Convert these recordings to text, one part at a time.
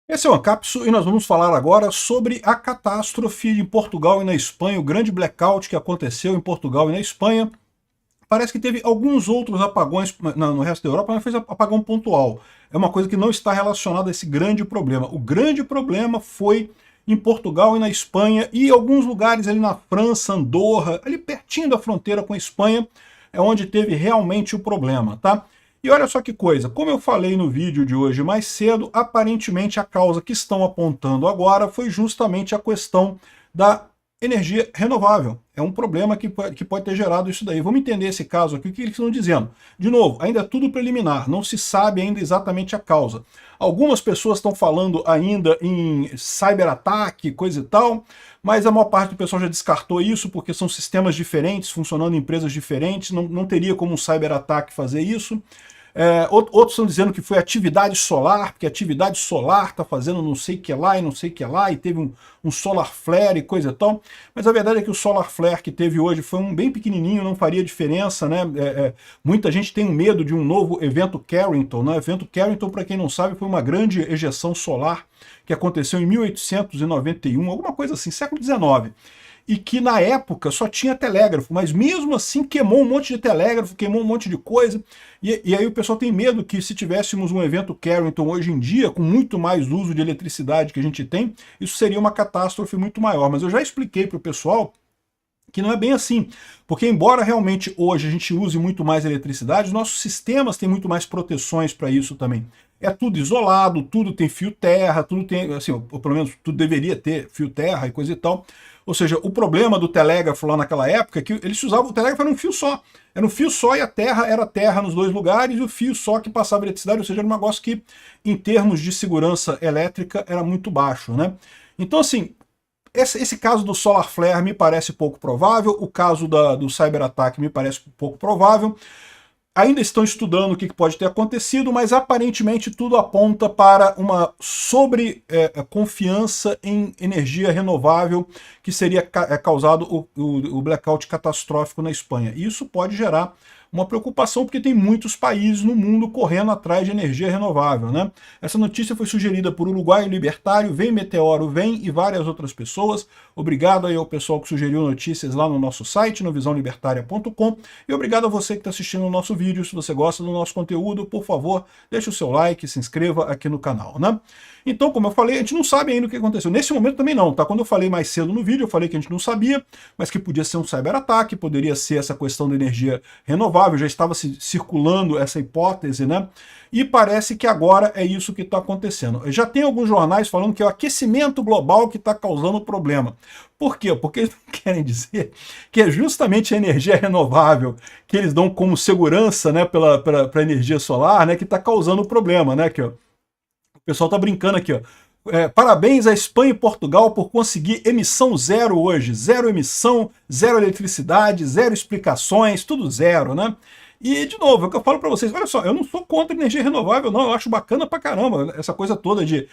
Esse é o Ancapsu e nós vamos falar agora sobre a catástrofe em Portugal e na Espanha, o grande blackout que aconteceu em Portugal e na Espanha. Parece que teve alguns outros apagões no resto da Europa, mas foi apagão pontual. É uma coisa que não está relacionada a esse grande problema. O grande problema foi em Portugal e na Espanha e em alguns lugares ali na França, Andorra, ali pertinho da fronteira com a Espanha, é onde teve realmente o problema, tá? E olha só que coisa, como eu falei no vídeo de hoje mais cedo, aparentemente a causa que estão apontando agora foi justamente a questão da energia renovável. É um problema que pode ter gerado isso daí. Vamos entender esse caso aqui, o que eles estão dizendo. De novo, ainda é tudo preliminar, não se sabe ainda exatamente a causa. Algumas pessoas estão falando ainda em cyberataque, coisa e tal, mas a maior parte do pessoal já descartou isso, porque são sistemas diferentes, funcionando em empresas diferentes, não teria como um cyberataque fazer isso. Outros estão dizendo que foi atividade solar, porque a atividade solar está fazendo não sei o que lá e não sei o que lá, e teve um solar flare e coisa e tal. Mas a verdade é que o solar flare que teve hoje foi um bem pequenininho, não faria diferença, né? Muita gente tem medo de um novo evento Carrington, né? O evento Carrington, para quem não sabe, foi uma grande ejeção solar que aconteceu em 1891, alguma coisa assim, século XIX. E que na época só tinha telégrafo, mas mesmo assim queimou um monte de telégrafo, queimou um monte de coisa, e aí o pessoal tem medo que se tivéssemos um evento Carrington hoje em dia, com muito mais uso de eletricidade que a gente tem, isso seria uma catástrofe muito maior. Mas eu já expliquei para o pessoal que não é bem assim, porque embora realmente hoje a gente use muito mais eletricidade, os nossos sistemas têm muito mais proteções para isso também. É tudo isolado, tudo tem fio terra, tudo tem, assim, ou pelo menos tudo deveria ter fio terra e coisa e tal. Ou seja, o problema do telégrafo lá naquela época é que eles usavam o telégrafo era um fio só. Era um fio só e a terra era terra nos dois lugares e o fio só que passava eletricidade, ou seja, era um negócio que, em termos de segurança elétrica, era muito baixo, né? Então, assim, esse caso do solar flare me parece pouco provável, o caso do cyberataque me parece pouco provável. Ainda estão estudando o que pode ter acontecido, mas aparentemente tudo aponta para uma confiança em energia renovável que seria causado o blackout catastrófico na Espanha. E isso pode gerar uma preocupação, porque tem muitos países no mundo correndo atrás de energia renovável, né? Essa notícia foi sugerida por Uruguai Libertário, Vem Meteoro Vem e várias outras pessoas. Obrigado aí ao pessoal que sugeriu notícias lá no nosso site, no visãolibertaria.com, e obrigado a você que está assistindo o nosso vídeo. Se você gosta do nosso conteúdo, por favor, deixe o seu like, se inscreva aqui no canal, né? Então, como eu falei, a gente não sabe ainda o que aconteceu. Nesse momento também não, tá? Quando eu falei mais cedo no vídeo, eu falei que a gente não sabia, mas que podia ser um cyberataque, poderia ser essa questão da energia renovável, já estava circulando essa hipótese, né? E parece que agora é isso que está acontecendo. Já tem alguns jornais falando que é o aquecimento global que está causando o problema. Por quê? Porque eles querem dizer que é justamente a energia renovável que eles dão como segurança, né, para a energia solar, né, que está causando o problema, né? Aqui, ó. O pessoal está brincando aqui, ó. Parabéns à Espanha e Portugal por conseguir emissão zero hoje. Zero emissão, zero eletricidade, zero explicações, tudo zero, né? E, de novo, é o que eu falo para vocês, olha só, eu não sou contra energia renovável, não, eu acho bacana pra caramba, essa coisa toda de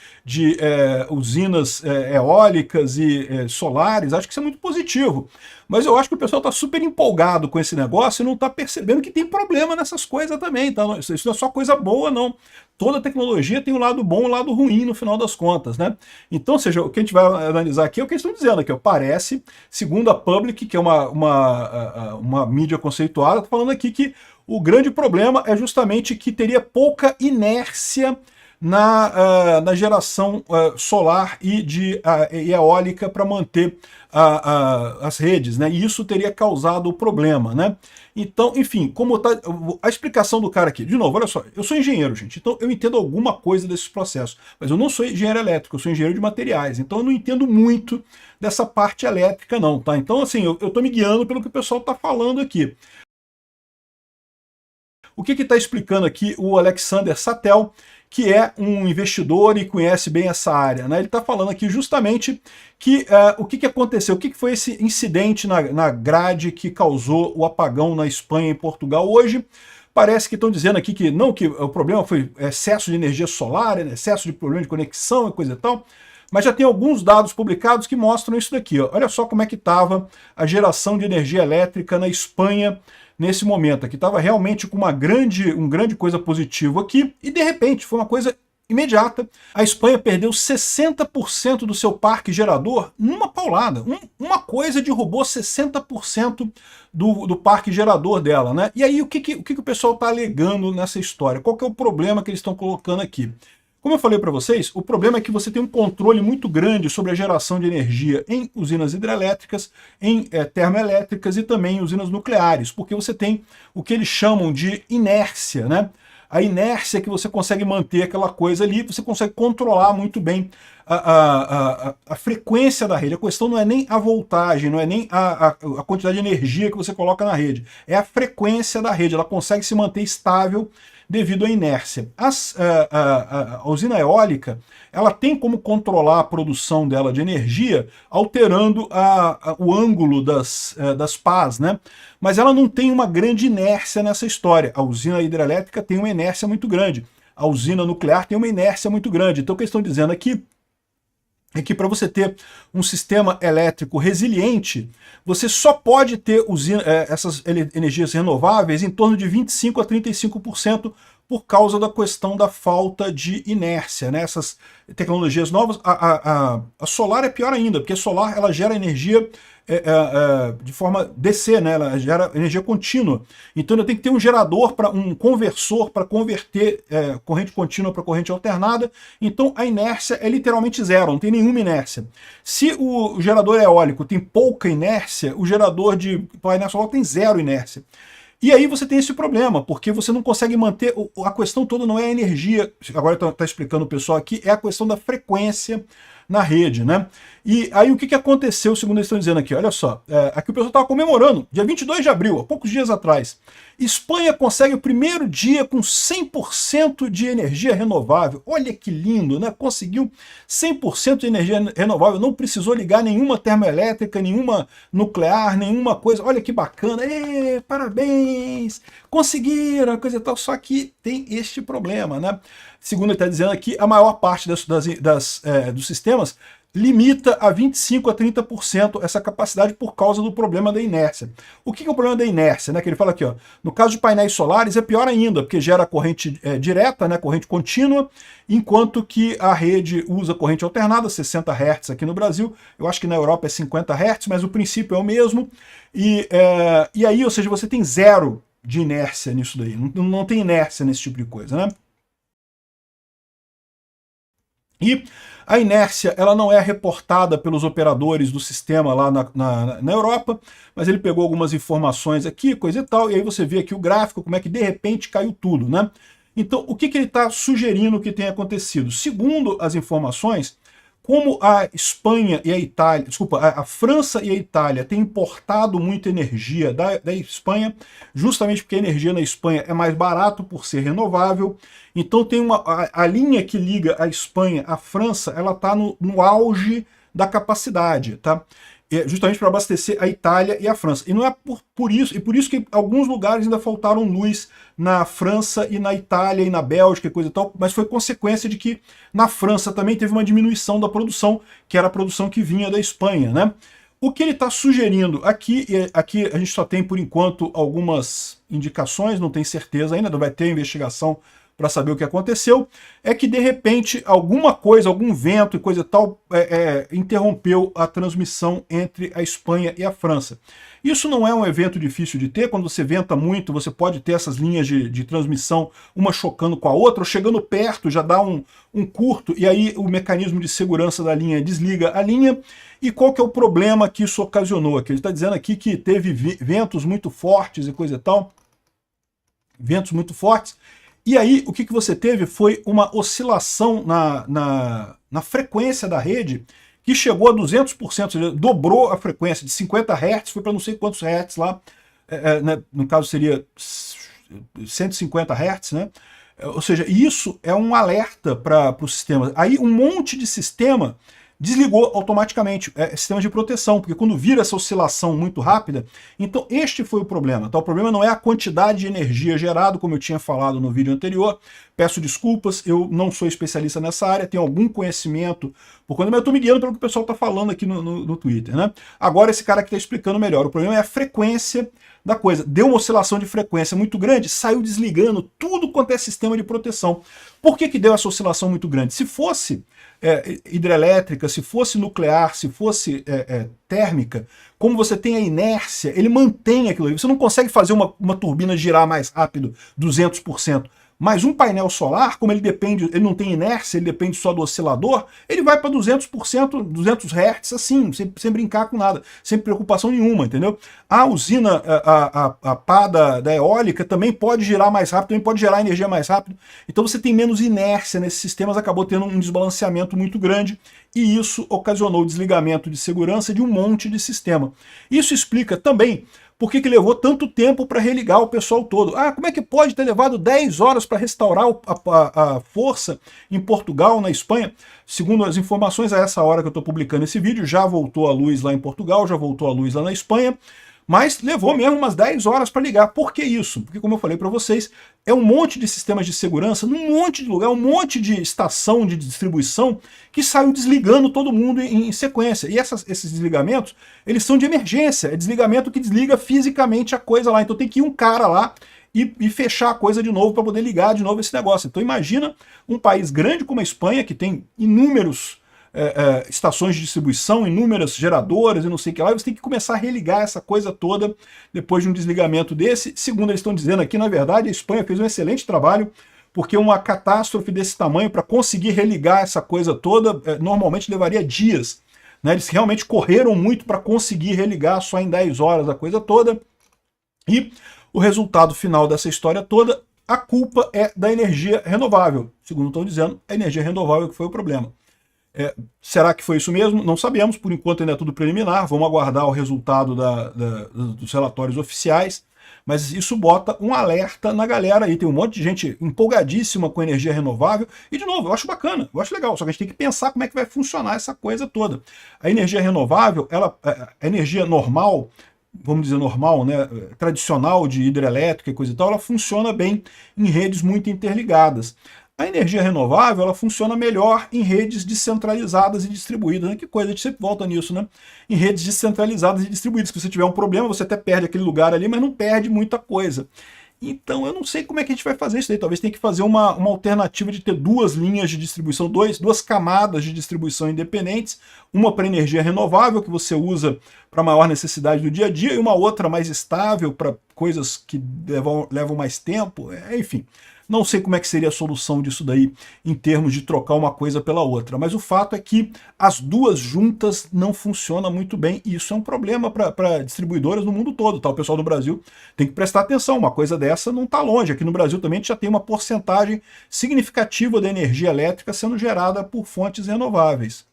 usinas eólicas e solares, acho que isso é muito positivo. Mas eu acho que o pessoal está super empolgado com esse negócio e não está percebendo que tem problema nessas coisas também, tá? Isso não é só coisa boa, não. Toda tecnologia tem um lado bom e um lado ruim no final das contas, né? Então, ou seja, o que a gente vai analisar aqui é o que eles estão dizendo aqui, ó, parece, segundo a Public, que é uma mídia conceituada, está falando aqui que o grande problema é justamente que teria pouca inércia na geração solar e eólica para manter as redes, né? E isso teria causado o problema, né? Então, enfim, como tá a explicação do cara aqui, de novo, olha só, eu sou engenheiro, gente, então eu entendo alguma coisa desses processos, mas eu não sou engenheiro elétrico, eu sou engenheiro de materiais, então eu não entendo muito dessa parte elétrica não, tá? Então, assim, eu tô me guiando pelo que o pessoal tá falando aqui. O que está explicando aqui o Alexander Satel, que é um investidor e conhece bem essa área, né? Ele está falando aqui justamente que o que aconteceu, o que foi esse incidente na grade que causou o apagão na Espanha e Portugal hoje. Parece que estão dizendo aqui que não, que o problema foi excesso de energia solar, excesso de problema de conexão e coisa e tal. Mas já tem alguns dados publicados que mostram isso daqui. Ó. Olha só como é que estava a geração de energia elétrica na Espanha nesse momento. Aqui estava realmente com um grande coisa positiva aqui, e de repente foi uma coisa imediata, a Espanha perdeu 60% do seu parque gerador numa paulada. Uma coisa derrubou 60% do parque gerador dela, né? E aí o que o pessoal está alegando nessa história? Qual que é o problema que eles estão colocando aqui? Como eu falei para vocês, o problema é que você tem um controle muito grande sobre a geração de energia em usinas hidrelétricas, em termoelétricas e também em usinas nucleares, porque você tem o que eles chamam de inércia, né? A inércia é que você consegue manter aquela coisa ali, você consegue controlar muito bem a frequência da rede. A questão não é nem a voltagem, não é nem a quantidade de energia que você coloca na rede, é a frequência da rede, ela consegue se manter estável devido à inércia. A usina eólica, ela tem como controlar a produção dela de energia alterando o ângulo das pás, né? Mas ela não tem uma grande inércia nessa história. A usina hidrelétrica tem uma inércia muito grande. A usina nuclear tem uma inércia muito grande. Então o que eles estão dizendo aqui é que para você ter um sistema elétrico resiliente, você só pode ter essas energias renováveis em torno de 25% a 35% por causa da questão da falta de inércia, né? Essas tecnologias novas, a solar é pior ainda, porque a solar ela gera energia de forma DC, né? Ela gera energia contínua. Então eu tenho que ter um gerador, um conversor para converter corrente contínua para corrente alternada. Então a inércia é literalmente zero, não tem nenhuma inércia. Se o gerador eólico tem pouca inércia, o gerador de painel solar tem zero inércia. E aí você tem esse problema, porque você não consegue manter, a questão toda não é a energia, agora está explicando o pessoal aqui, é a questão da frequência na rede, né? E aí o que aconteceu, segundo eles estão dizendo aqui, olha só, aqui o pessoal estava comemorando, dia 22 de abril, há poucos dias atrás, Espanha consegue o primeiro dia com 100% de energia renovável. Olha que lindo, né? Conseguiu 100% de energia renovável, não precisou ligar nenhuma termoelétrica, nenhuma nuclear, nenhuma coisa. Olha que bacana, parabéns, conseguiram, coisa e tal. Só que tem este problema, né? Segundo ele está dizendo aqui, a maior parte dos sistemas limita a 25% a 30% essa capacidade por causa do problema da inércia. O que é o problema da inércia? Né? Que ele fala aqui, ó, no caso de painéis solares é pior ainda, porque gera corrente direta, né, corrente contínua, enquanto que a rede usa corrente alternada, 60 Hz aqui no Brasil, eu acho que na Europa é 50 Hz, mas o princípio é o mesmo, e aí, ou seja, você tem zero de inércia nisso daí, não tem inércia nesse tipo de coisa, né? E a inércia ela não é reportada pelos operadores do sistema lá na Europa, mas ele pegou algumas informações aqui, coisa e tal, e aí você vê aqui o gráfico, como é que de repente caiu tudo, né? Então, o que ele está sugerindo que tenha acontecido? Segundo as informações, como a Espanha e a Itália, desculpa, a França e a Itália têm importado muita energia da Espanha, justamente porque a energia na Espanha é mais barato por ser renovável, então tem a linha que liga a Espanha à França, ela está no auge da capacidade, tá? Justamente para abastecer a Itália e a França. E não é por isso que alguns lugares ainda faltaram luz na França e na Itália e na Bélgica e coisa e tal, mas foi consequência de que na França também teve uma diminuição da produção, que era a produção que vinha da Espanha, né? O que ele está sugerindo aqui a gente só tem por enquanto algumas indicações, não tem certeza ainda, vai ter investigação para saber o que aconteceu, é que de repente alguma coisa, algum vento e coisa e tal interrompeu a transmissão entre a Espanha e a França. Isso não é um evento difícil de ter, quando você venta muito você pode ter essas linhas de transmissão, uma chocando com a outra, ou chegando perto já dá um curto, e aí o mecanismo de segurança da linha desliga a linha. E qual que é o problema que isso ocasionou aqui? Ele está dizendo aqui que teve ventos muito fortes e coisa e tal, ventos muito fortes, e aí, o que você teve foi uma oscilação na frequência da rede que chegou a 200%, ou seja, dobrou a frequência, de 50 Hz foi para não sei quantos Hz lá, né, no caso seria 150 Hz, né? Ou seja, isso é um alerta para o sistema. Aí um monte de sistema desligou automaticamente, sistema de proteção, porque quando vira essa oscilação muito rápida, então este foi o problema. Tá? O problema não é a quantidade de energia gerada, como eu tinha falado no vídeo anterior, Peço desculpas, eu não sou especialista nessa área, tenho algum conhecimento, mas eu estou me guiando pelo que o pessoal está falando aqui no Twitter, né? Agora esse cara aqui está explicando melhor. O problema é a frequência da coisa. Deu uma oscilação de frequência muito grande, saiu desligando tudo quanto é sistema de proteção. Por que deu essa oscilação muito grande? Se fosse hidrelétrica, se fosse nuclear, se fosse térmica, como você tem a inércia, ele mantém aquilo aí. Você não consegue fazer uma turbina girar mais rápido, 200%. Mas um painel solar, como ele não tem inércia, ele depende só do oscilador, ele vai para 200%, 200 Hz, assim, sem brincar com nada, sem preocupação nenhuma, entendeu? A usina, a pá da eólica também pode girar mais rápido, também pode gerar energia mais rápido. Então você tem menos inércia nesses sistemas, acabou tendo um desbalanceamento muito grande, e isso ocasionou o desligamento de segurança de um monte de sistema. Isso explica também por que levou tanto tempo para religar o pessoal todo. Ah, como é que pode ter levado 10 horas para restaurar a força em Portugal, na Espanha? Segundo as informações, a essa hora que eu estou publicando esse vídeo, já voltou a luz lá em Portugal, já voltou a luz lá na Espanha, mas levou mesmo umas 10 horas para ligar. Por que isso? Porque, como eu falei para vocês, é um monte de sistemas de segurança, num monte de lugar, um monte de estação de distribuição que saiu desligando todo mundo em sequência. E esses desligamentos, eles são de emergência, é desligamento que desliga fisicamente a coisa lá. Então tem que ir um cara lá e fechar a coisa de novo para poder ligar de novo esse negócio. Então imagina um país grande como a Espanha, que tem inúmeros estações de distribuição, inúmeras geradoras e não sei o que lá, e você tem que começar a religar essa coisa toda depois de um desligamento desse. Segundo eles estão dizendo aqui, na verdade, a Espanha fez um excelente trabalho, porque uma catástrofe desse tamanho, para conseguir religar essa coisa toda, normalmente levaria dias, né? Eles realmente correram muito para conseguir religar só em 10 horas a coisa toda, e o resultado final dessa história toda, a culpa é da energia renovável. Segundo estão dizendo, a energia renovável que foi o problema. Será que foi isso mesmo? Não sabemos, por enquanto ainda é tudo preliminar, vamos aguardar o resultado dos relatórios oficiais, mas isso bota um alerta na galera aí, tem um monte de gente empolgadíssima com energia renovável, e de novo, eu acho bacana, eu acho legal, só que a gente tem que pensar como é que vai funcionar essa coisa toda. A energia renovável, a energia normal, vamos dizer normal, né, tradicional de hidrelétrica e coisa e tal, ela funciona bem em redes muito interligadas. A energia renovável, ela funciona melhor em redes descentralizadas e distribuídas, né? Que coisa, a gente sempre volta nisso, né? Em redes descentralizadas e distribuídas. Se você tiver um problema, você até perde aquele lugar ali, mas não perde muita coisa. Então eu não sei como é que a gente vai fazer isso daí. Talvez tenha que fazer uma alternativa de ter duas linhas de distribuição, duas camadas de distribuição independentes, uma para energia renovável, que você usa para maior necessidade do dia a dia, e uma outra mais estável para coisas que levam mais tempo, enfim. Não sei como é que seria a solução disso daí em termos de trocar uma coisa pela outra, mas o fato é que as duas juntas não funcionam muito bem, e isso é um problema para distribuidoras no mundo todo, tá? O pessoal do Brasil tem que prestar atenção, uma coisa dessa não está longe. Aqui no Brasil também a gente já tem uma porcentagem significativa da energia elétrica sendo gerada por fontes renováveis.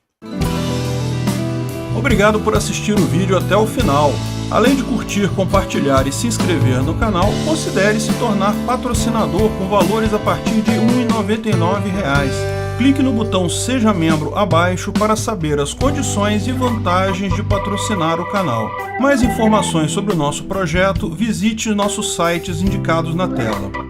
Obrigado por assistir o vídeo até o final. Além de curtir, compartilhar e se inscrever no canal, considere se tornar patrocinador com valores a partir de R$ 1,99. Clique no botão Seja Membro abaixo para saber as condições e vantagens de patrocinar o canal. Mais informações sobre o nosso projeto, visite nossos sites indicados na tela.